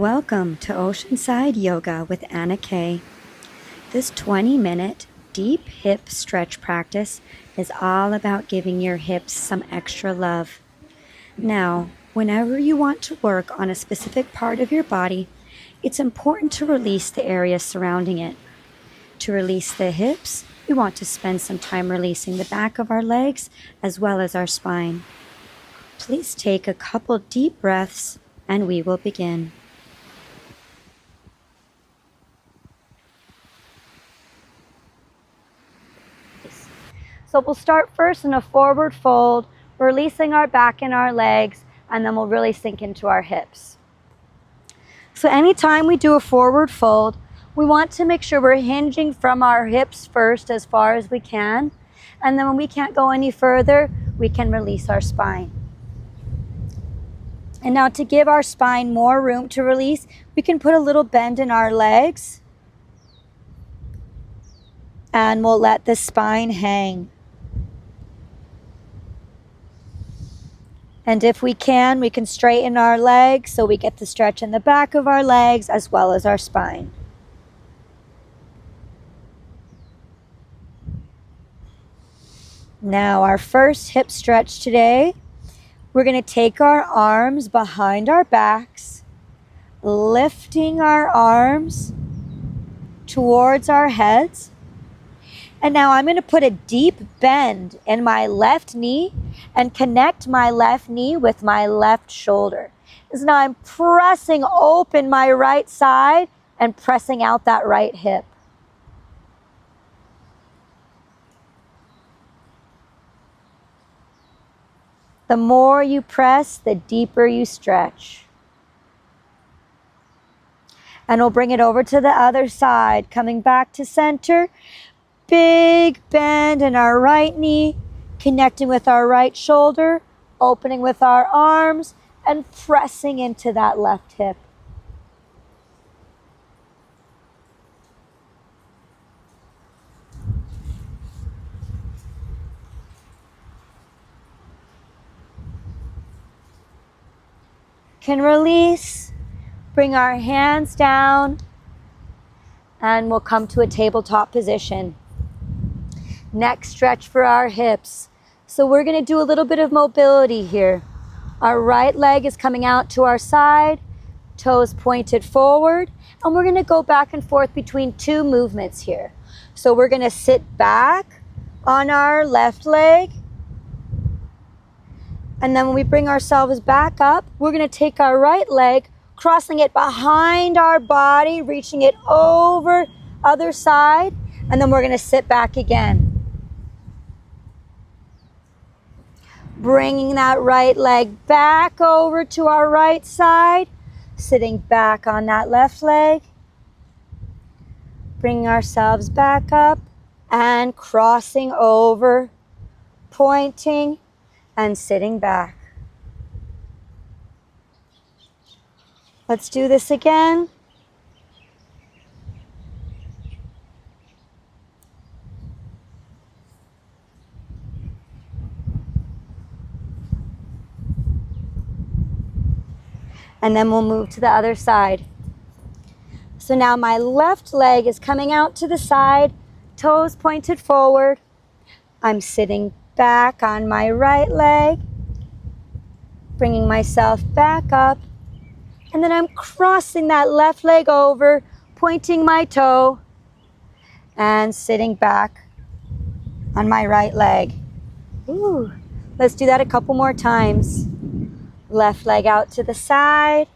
Welcome to Oceanside Yoga with Anna Kay. This 20-minute deep hip stretch practice is all about giving your hips some extra love. Now, whenever you want to work on a specific part of your body, it's important to release the area surrounding it. To release the hips, we want to spend some time releasing the back of our legs as well as our spine. Please take a couple deep breaths and we will begin. So we'll start first in a forward fold, releasing our back and our legs, and then we'll really sink into our hips. So anytime we do a forward fold, we want to make sure we're hinging from our hips first as far as we can. And then when we can't go any further, we can release our spine. And now to give our spine more room to release, we can put a little bend in our legs. And we'll let the spine hang. And if we can straighten our legs so we get the stretch in the back of our legs as well as our spine. Now our first hip stretch today, we're going to take our arms behind our backs, lifting our arms towards our heads. And now I'm going to put a deep bend in my left knee and connect my left knee with my left shoulder. So now I'm pressing open my right side and pressing out that right hip. The more you press, the deeper you stretch. And we'll bring it over to the other side, coming back to center. Big bend in our right knee, connecting with our right shoulder, opening with our arms, and pressing into that left hip. Can release, bring our hands down, and we'll come to a tabletop position. Next stretch for our hips. So we're going to do a little bit of mobility here. Our right leg is coming out to our side, toes pointed forward, and we're going to go back and forth between two movements here. So we're going to sit back on our left leg, and then when we bring ourselves back up, we're going to take our right leg, crossing it behind our body, reaching it over other side, and then we're going to sit back again. Bringing that right leg back over to our right side, sitting back on that left leg. Bringing ourselves back up and crossing over, pointing and sitting back. Let's do this again. And then we'll move to the other side. So now my left leg is coming out to the side, toes pointed forward. I'm sitting back on my right leg, bringing myself back up. And then I'm crossing that left leg over, pointing my toe, and sitting back on my right leg. Ooh, let's do that a couple more times. Left leg out to the side.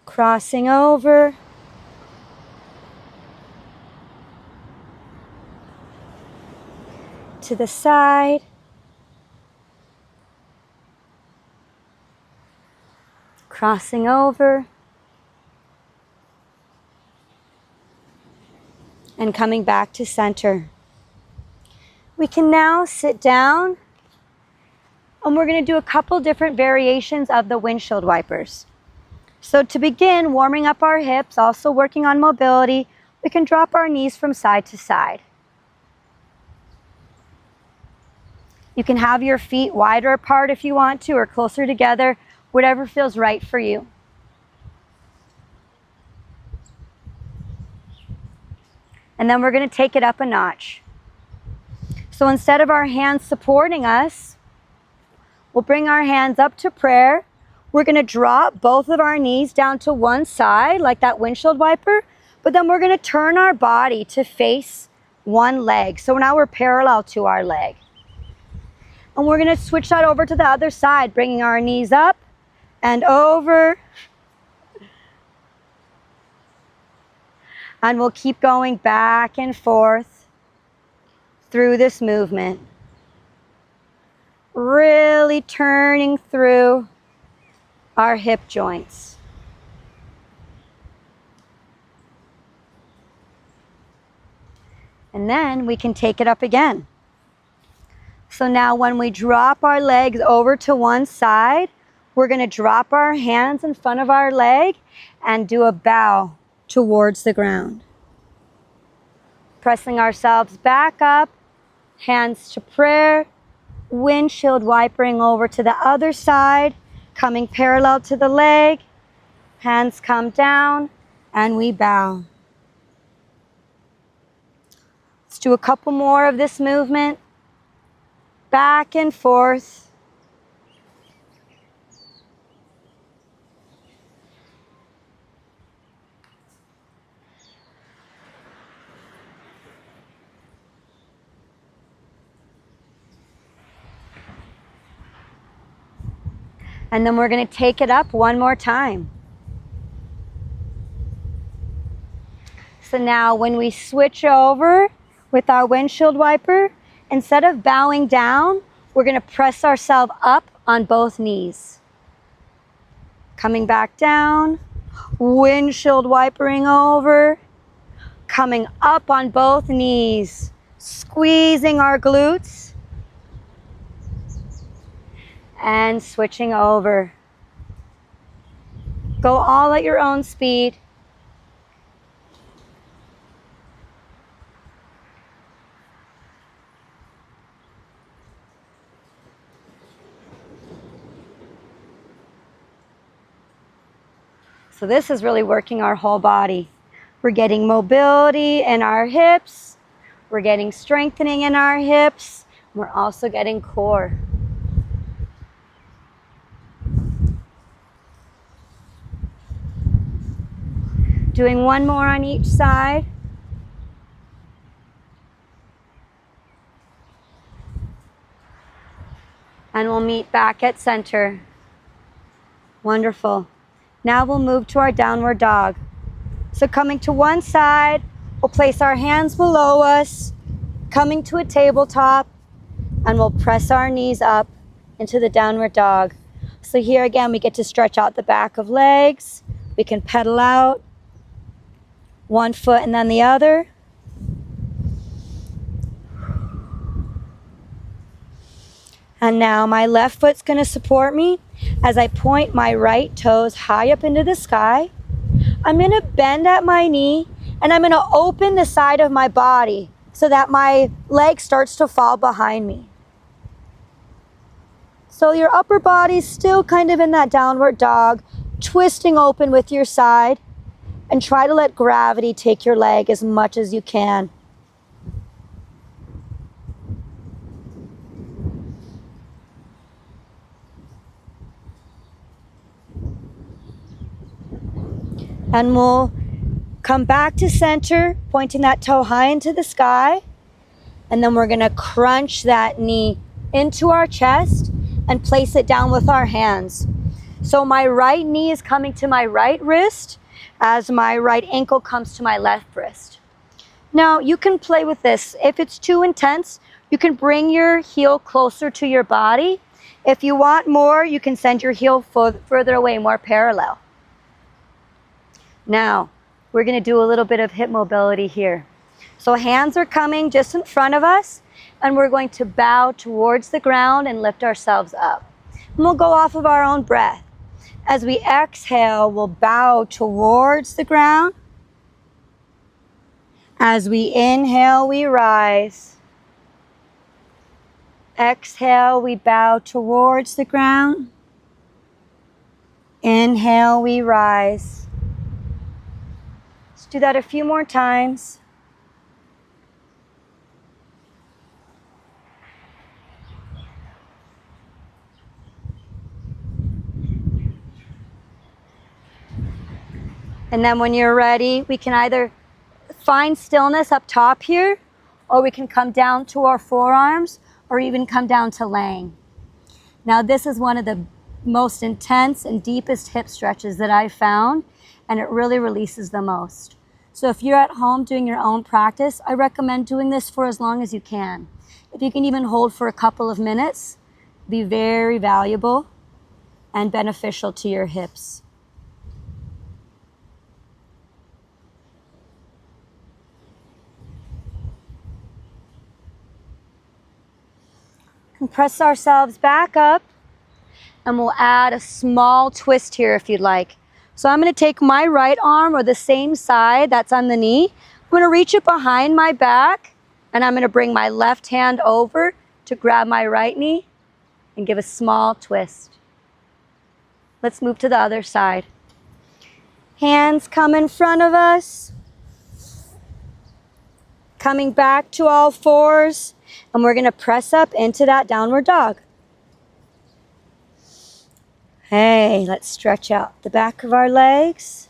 Crossing over. To the side. Crossing over. And coming back to center. We can now sit down, and we're going to do a couple different variations of the windshield wipers. So to begin warming up our hips, also working on mobility, we can drop our knees from side to side. You can have your feet wider apart if you want to, or closer together, whatever feels right for you. And then we're going to take it up a notch. So instead of our hands supporting us, we'll bring our hands up to prayer. We're going to drop both of our knees down to one side, like that windshield wiper, but then we're going to turn our body to face one leg. So now we're parallel to our leg. And we're going to switch that over to the other side, bringing our knees up and over. And we'll keep going back and forth through this movement. Really turning through our hip joints. And then we can take it up again. So now when we drop our legs over to one side, we're going to drop our hands in front of our leg and do a bow towards the ground. Pressing ourselves back up, hands to prayer, windshield wipering over to the other side, coming parallel to the leg, hands come down, and we bow. Let's do a couple more of this movement. Back and forth. And then we're going to take it up one more time. So now when we switch over with our windshield wiper, instead of bowing down, we're going to press ourselves up on both knees. Coming back down, windshield wipering over, coming up on both knees, squeezing our glutes, and switching over. Go all at your own speed. So this is really working our whole body. We're getting mobility in our hips. We're getting strengthening in our hips. We're also getting core. Doing one more on each side. And we'll meet back at center. Wonderful. Now we'll move to our downward dog. So coming to one side, we'll place our hands below us, coming to a tabletop, and we'll press our knees up into the downward dog. So here again, we get to stretch out the back of legs. We can pedal out, one foot and then the other. And now my left foot's going to support me as I point my right toes high up into the sky. I'm going to bend at my knee and I'm going to open the side of my body so that my leg starts to fall behind me. So your upper body's still kind of in that downward dog, twisting open with your side, and try to let gravity take your leg as much as you can. And we'll come back to center, pointing that toe high into the sky. And then we're going to crunch that knee into our chest and place it down with our hands. So my right knee is coming to my right wrist as my right ankle comes to my left wrist. Now you can play with this. If it's too intense, you can bring your heel closer to your body. If you want more, you can send your heel further away, more parallel. Now, we're going to do a little bit of hip mobility here. So hands are coming just in front of us, and we're going to bow towards the ground and lift ourselves up. And we'll go off of our own breath. As we exhale, we'll bow towards the ground. As we inhale, we rise. Exhale, we bow towards the ground. Inhale, we rise. Let's do that a few more times. And then when you're ready, we can either find stillness up top here, or we can come down to our forearms, or even come down to laying. Now this is one of the most intense and deepest hip stretches that I've found, and it really releases the most. So if you're at home doing your own practice, I recommend doing this for as long as you can. If you can even hold for a couple of minutes, be very valuable and beneficial to your hips. And press ourselves back up, and we'll add a small twist here if you'd like. So I'm going to take my right arm, or the same side that's on the knee. I'm going to reach it behind my back, and I'm going to bring my left hand over to grab my right knee and give a small twist. Let's move to the other side. Hands come in front of us. Coming back to all fours. And we're going to press up into that downward dog. Hey, let's stretch out the back of our legs.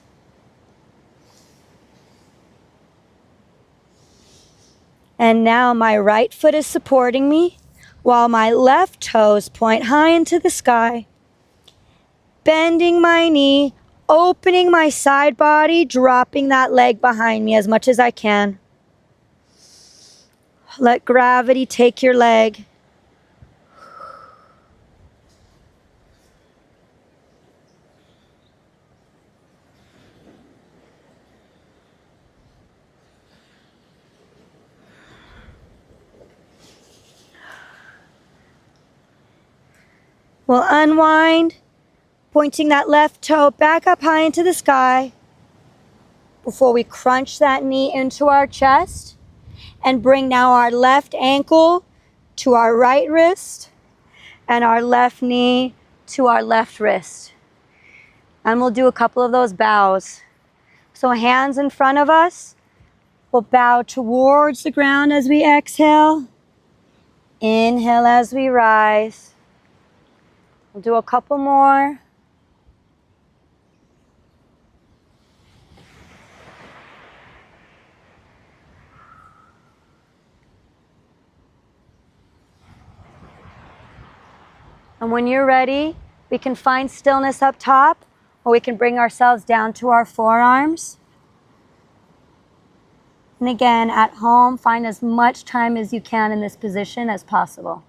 And now my right foot is supporting me while my left toes point high into the sky. Bending my knee, opening my side body, dropping that leg behind me as much as I can. Let gravity take your leg. We'll unwind, pointing that left toe back up high into the sky before we crunch that knee into our chest. And bring now our left ankle to our right wrist and our left knee to our left wrist. And we'll do a couple of those bows. So hands in front of us. We'll bow towards the ground as we exhale. Inhale as we rise. We'll do a couple more. And when you're ready, we can find stillness up top, or we can bring ourselves down to our forearms. And again, at home, find as much time as you can in this position as possible.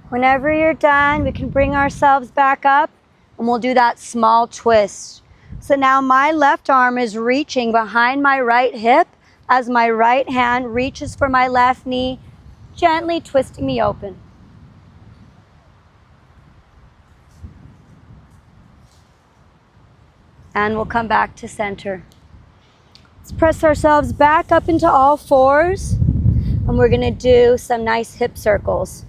Whenever you're done, we can bring ourselves back up, and we'll do that small twist. So now my left arm is reaching behind my right hip as my right hand reaches for my left knee, gently twisting me open. And we'll come back to center. Let's press ourselves back up into all fours, and we're going to do some nice hip circles.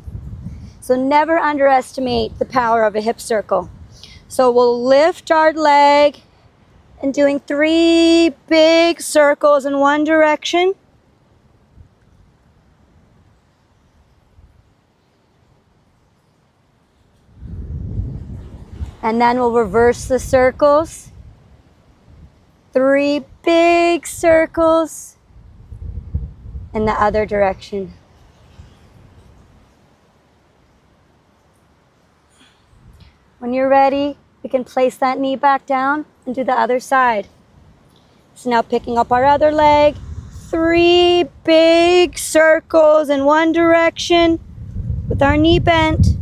So never underestimate the power of a hip circle. So we'll lift our leg and doing 3 big circles in one direction. And then we'll reverse the circles. 3 big circles in the other direction. When you're ready, we can place that knee back down and do the other side. So now picking up our other leg, 3 big circles in one direction with our knee bent.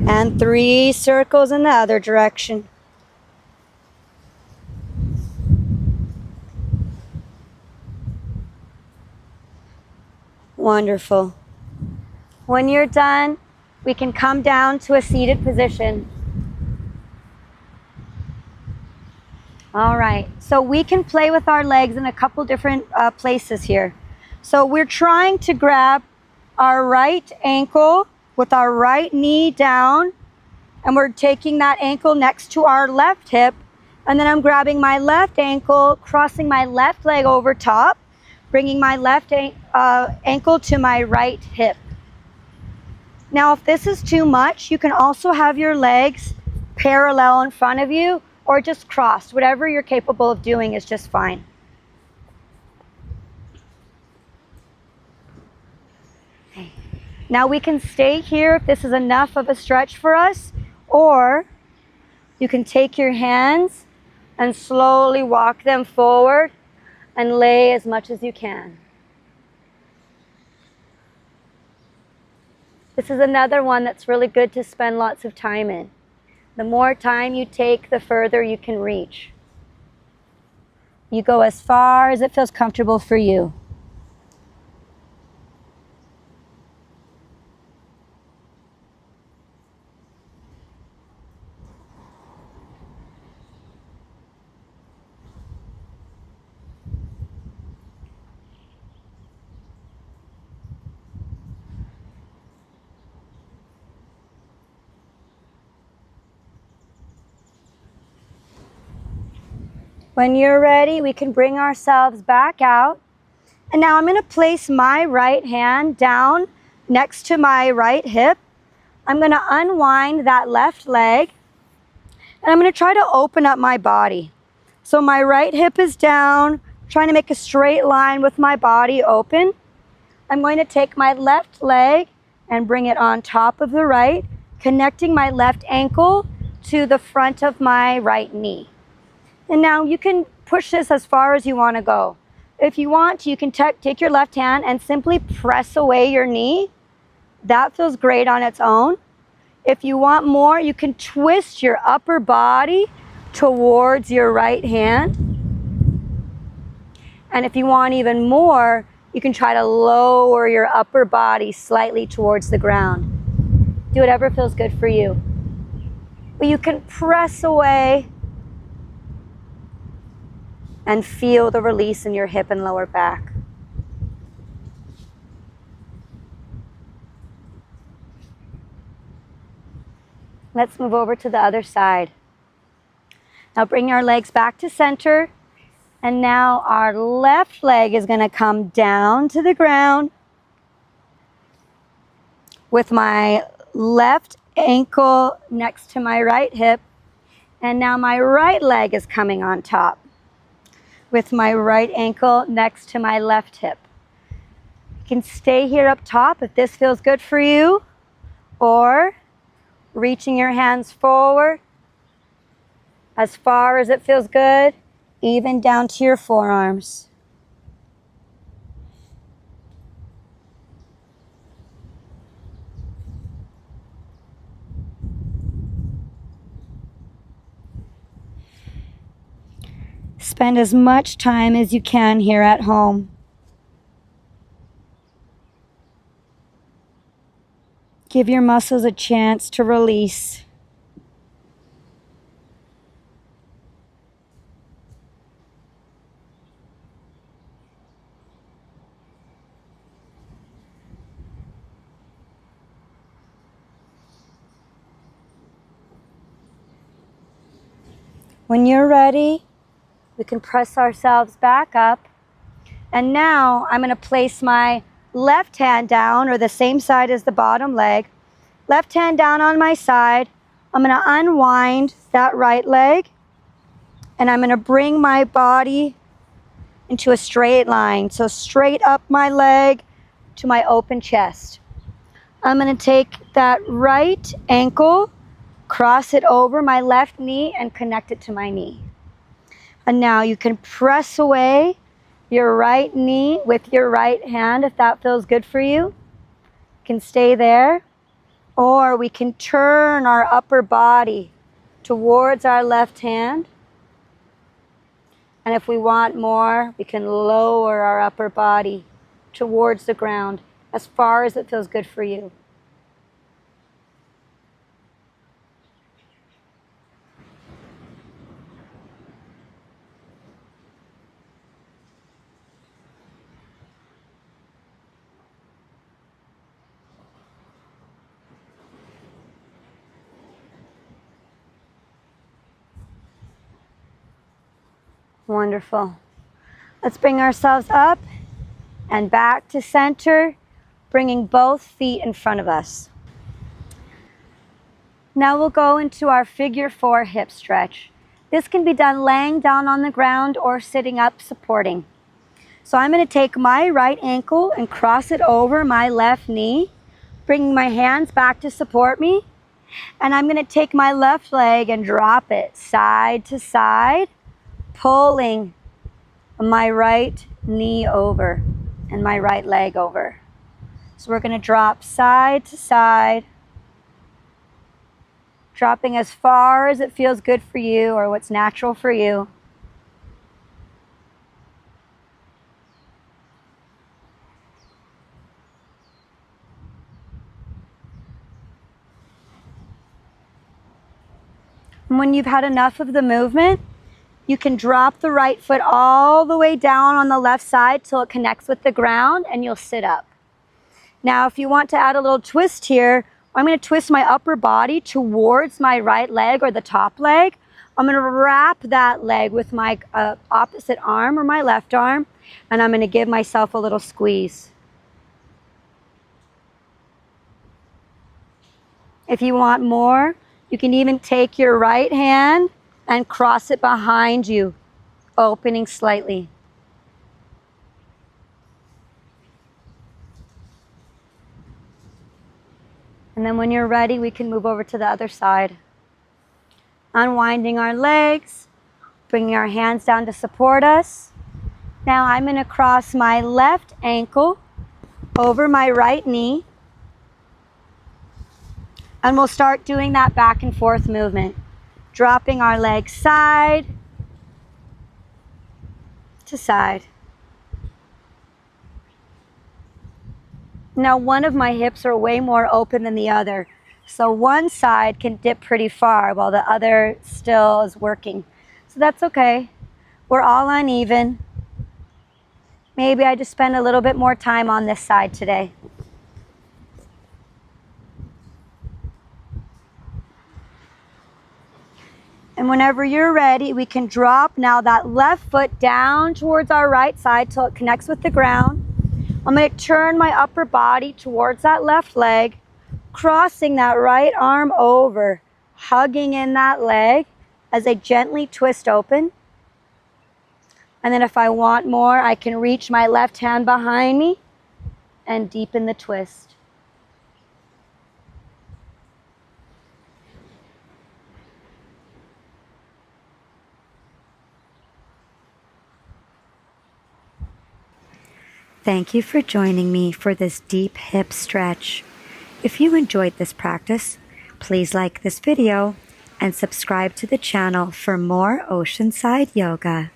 And 3 circles in the other direction. Wonderful. When you're done, we can come down to a seated position. All right, so we can play with our legs in a couple different places here. So we're trying to grab our right ankle with our right knee down, and we're taking that ankle next to our left hip, and then I'm grabbing my left ankle, crossing my left leg over top, bringing my left ankle to my right hip. Now, if this is too much, you can also have your legs parallel in front of you or just crossed. Whatever you're capable of doing is just fine. Okay. Now we can stay here if this is enough of a stretch for us, or you can take your hands and slowly walk them forward and lay as much as you can. This is another one that's really good to spend lots of time in. The more time you take, the further you can reach. You go as far as it feels comfortable for you. When you're ready, we can bring ourselves back out. And now I'm going to place my right hand down next to my right hip. I'm going to unwind that left leg. And I'm going to try to open up my body. So my right hip is down, trying to make a straight line with my body open. I'm going to take my left leg and bring it on top of the right, connecting my left ankle to the front of my right knee. And now you can push this as far as you want to go. If you want, you can take your left hand and simply press away your knee. That feels great on its own. If you want more, you can twist your upper body towards your right hand. And if you want even more, you can try to lower your upper body slightly towards the ground. Do whatever feels good for you. But you can press away and feel the release in your hip and lower back. Let's move over to the other side. Now bring our legs back to center. And now our left leg is going to come down to the ground with my left ankle next to my right hip. And now my right leg is coming on top with my right ankle next to my left hip. You can stay here up top if this feels good for you, or reaching your hands forward as far as it feels good, even down to your forearms. Spend as much time as you can here at home. Give your muscles a chance to release. When you're ready, we can press ourselves back up. And now I'm going to place my left hand down, or the same side as the bottom leg. Left hand down on my side. I'm going to unwind that right leg. And I'm going to bring my body into a straight line. So straight up my leg to my open chest. I'm going to take that right ankle, cross it over my left knee, and connect it to my knee. And now you can press away your right knee with your right hand if that feels good for you. You can stay there. Or we can turn our upper body towards our left hand. And if we want more, we can lower our upper body towards the ground as far as it feels good for you. Wonderful. Let's bring ourselves up and back to center, bringing both feet in front of us. Now we'll go into our figure 4 hip stretch. This can be done laying down on the ground or sitting up supporting. So I'm going to take my right ankle and cross it over my left knee, bringing my hands back to support me. And I'm going to take my left leg and drop it side to side, pulling my right knee over and my right leg over. So we're going to drop side to side, dropping as far as it feels good for you or what's natural for you. And when you've had enough of the movement, you can drop the right foot all the way down on the left side till it connects with the ground and you'll sit up. Now, if you want to add a little twist here, I'm going to twist my upper body towards my right leg or the top leg. I'm going to wrap that leg with my opposite arm or my left arm, and I'm going to give myself a little squeeze. If you want more, you can even take your right hand and cross it behind you, opening slightly. And then when you're ready, we can move over to the other side. Unwinding our legs, bringing our hands down to support us. Now I'm going to cross my left ankle over my right knee. And we'll start doing that back and forth movement. Dropping our legs side to side. Now one of my hips are way more open than the other. So one side can dip pretty far while the other still is working. So that's okay. We're all uneven. Maybe I just spend a little bit more time on this side today. And whenever you're ready, we can drop now that left foot down towards our right side till it connects with the ground. I'm going to turn my upper body towards that left leg, crossing that right arm over, hugging in that leg as I gently twist open. And then if I want more, I can reach my left hand behind me and deepen the twist. Thank you for joining me for this deep hip stretch. If you enjoyed this practice, please like this video and subscribe to the channel for more Oceanside yoga.